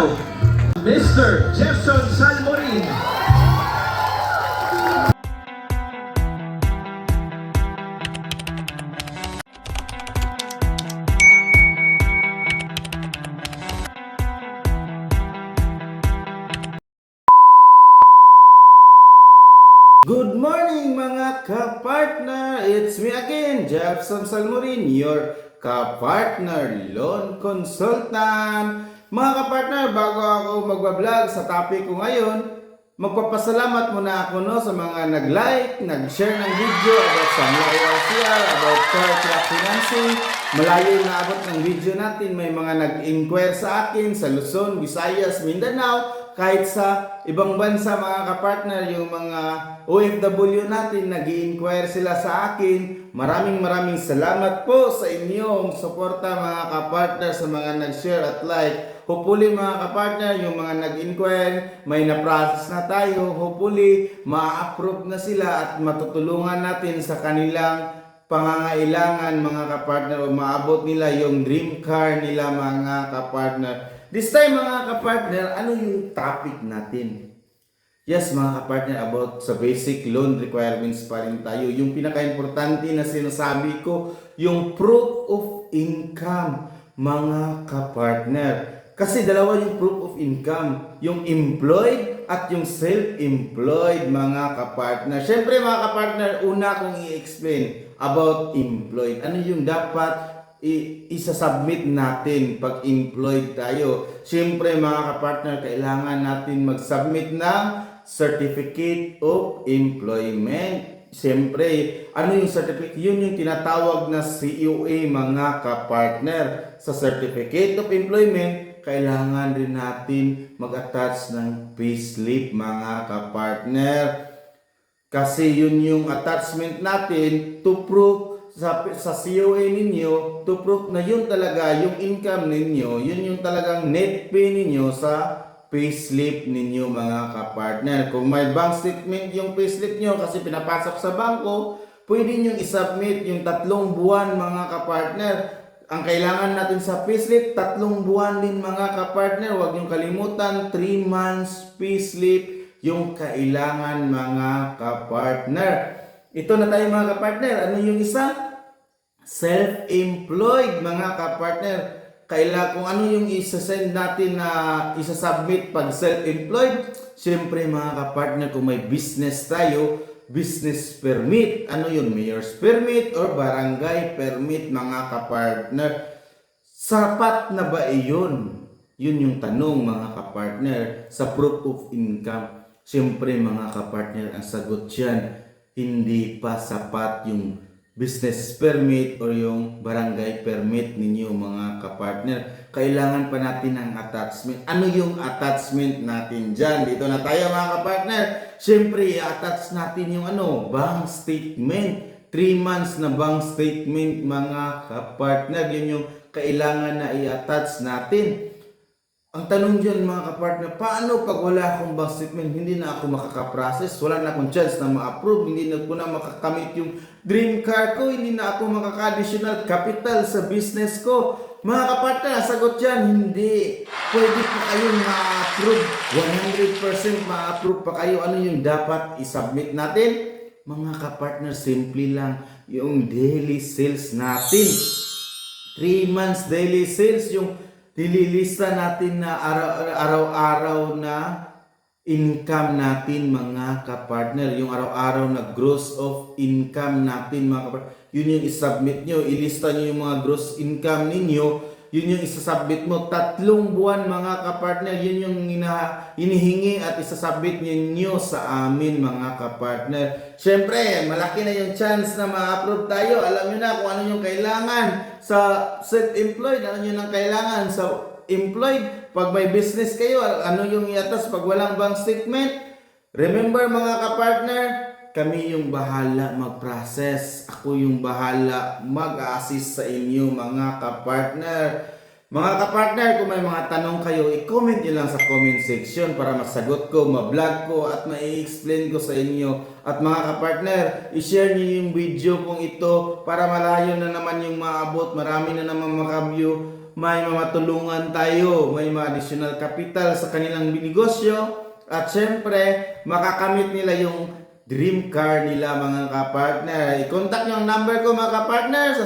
now, Mr. Jefferson Salmorin. Good morning mga ka-partner! It's me again, Jefferson Salmorin, your ka-partner loan consultant. Mga ka-partner, bago ako magbablog sa topic ko ngayon, magpapasalamat muna ako sa mga nag-like, nag-share ng video about sa LCR, about car truck financing. Malayo na abot ng video natin, may mga nag-inquire sa akin sa Luzon, Visayas, Mindanao, kahit sa ibang bansa mga kapartner, yung mga OFW natin, nag-i-inquire sila sa akin. Maraming salamat po sa inyong suporta mga kapartner, sa mga nag-share at like. Hopefully mga kapartner, yung mga nag-inquire, may na-process na tayo. Hopefully, ma-approve na sila at matutulungan natin sa kanilang pangangailangan mga kapartner, o maabot nila yung dream car nila mga kapartner. This time mga kapartner, ano yung topic natin? Yes mga kapartner, about sa basic loan requirements pa rin tayo. Yung pinaka-importante na sinasabi ko, yung proof of income mga kapartner. Kasi dalawa yung proof of income, yung employed at yung self-employed mga kapartner. Siyempre mga kapartner, una kong i-explain about employed. Ano yung dapat isa-submit natin pag employed tayo? Siyempre mga kapartner, kailangan natin mag-submit ng Certificate of Employment. Siyempre, ano yung certificate? Yun yung tinatawag na COA mga kapartner. Sa Certificate of Employment, kailangan rin natin mag-attach ng payslip mga kapartner. Kasi yun yung attachment natin to prove sa COA ninyo, to prove na yun talaga yung income ninyo, yun yung talagang net pay ninyo sa payslip ninyo mga kapartner. Kung may bank statement yung payslip nyo kasi pinapasok sa bangko, pwede nyo isubmit yung 3 buwan mga kapartner. Ang kailangan natin sa payslip, 3 buwan din mga kapartner. Huwag nyo kalimutan, 3 months payslip yung kailangan mga kapartner. Ito na tayo mga kapartner. Ano yung isa? Self-employed mga kapartner. Kung ano yung isa-send natin na isa-submit pag self-employed, siyempre mga kapartner, kung may business tayo, business permit. Ano yun? Mayor's permit or barangay permit mga kapartner. Sapat na ba iyon? Yun yung tanong mga kapartner sa proof of income. Siyempre mga kapartner, ang sagot dyan, hindi pa sapat yung business permit or yung barangay permit ninyo mga kapartner. Kailangan pa natin ng attachment. Ano yung attachment natin dyan? Dito na tayo mga kapartner. Siyempre, i-attach natin yung bank statement. 3 months na bank statement mga kapartner. Yun yung kailangan na i-attach natin. Ang tanong dyan mga kapartner, paano pag wala akong bank statement, hindi na ako makakaprocess, wala na akong chance na ma-approve, hindi na ko na makakamit yung dream car ko, hindi na ako makaka-additional capital sa business ko. Mga kapartner, ang sagot dyan, hindi. Pwede pa kayo ma-approve, 100% ma-approve pa kayo. Ano yung dapat i-submit natin? Mga kapartner, simple lang yung daily sales natin. 3 months daily sales, yung dililista natin na araw-araw na income natin mga kapartner. Yung araw-araw na gross of income natin mga kapartner. Yun yung isubmit nyo. Ilista nyo yung mga gross income ninyo. Yun yung isasubmit mo. 3 buwan mga kapartner. Yun yung hinihingi at isasubmit nyo sa amin mga kapartner. Siyempre, malaki na yung chance na ma-approve tayo. Alam nyo na kung ano yung kailangan sa self-employed. Ano yung kailangan sa employed. Pag may business kayo, ano yung iatas pag walang bank statement. Remember mga kapartner, kami yung bahala mag-process. Ako yung bahala mag-assist sa inyo mga kapartner. Mga kapartner, kung may mga tanong kayo, i-comment nyo lang sa comment section para masagot ko, ma-vlog ko at ma-explain ko sa inyo. At mga kapartner, i-share nyo yung video kong ito para malayo na naman yung maabot, marami na naman maka-view may mamatulungan tayo, may mga additional capital sa kanilang negosyo, at syempre, makakamit nila yung dream car nila mga kapartner. I-contact nyo ang number ko mga kapartner sa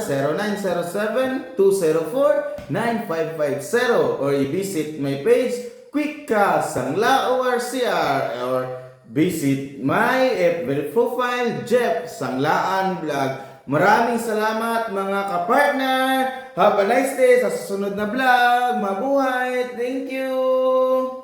0907-204-9550 or i-visit my page Quickka Sangla ORCR or visit my FB profile Jeff Sanglaan Vlog. Maraming salamat mga kapartner. Have a nice day sa susunod na vlog. Mabuhay. Thank you.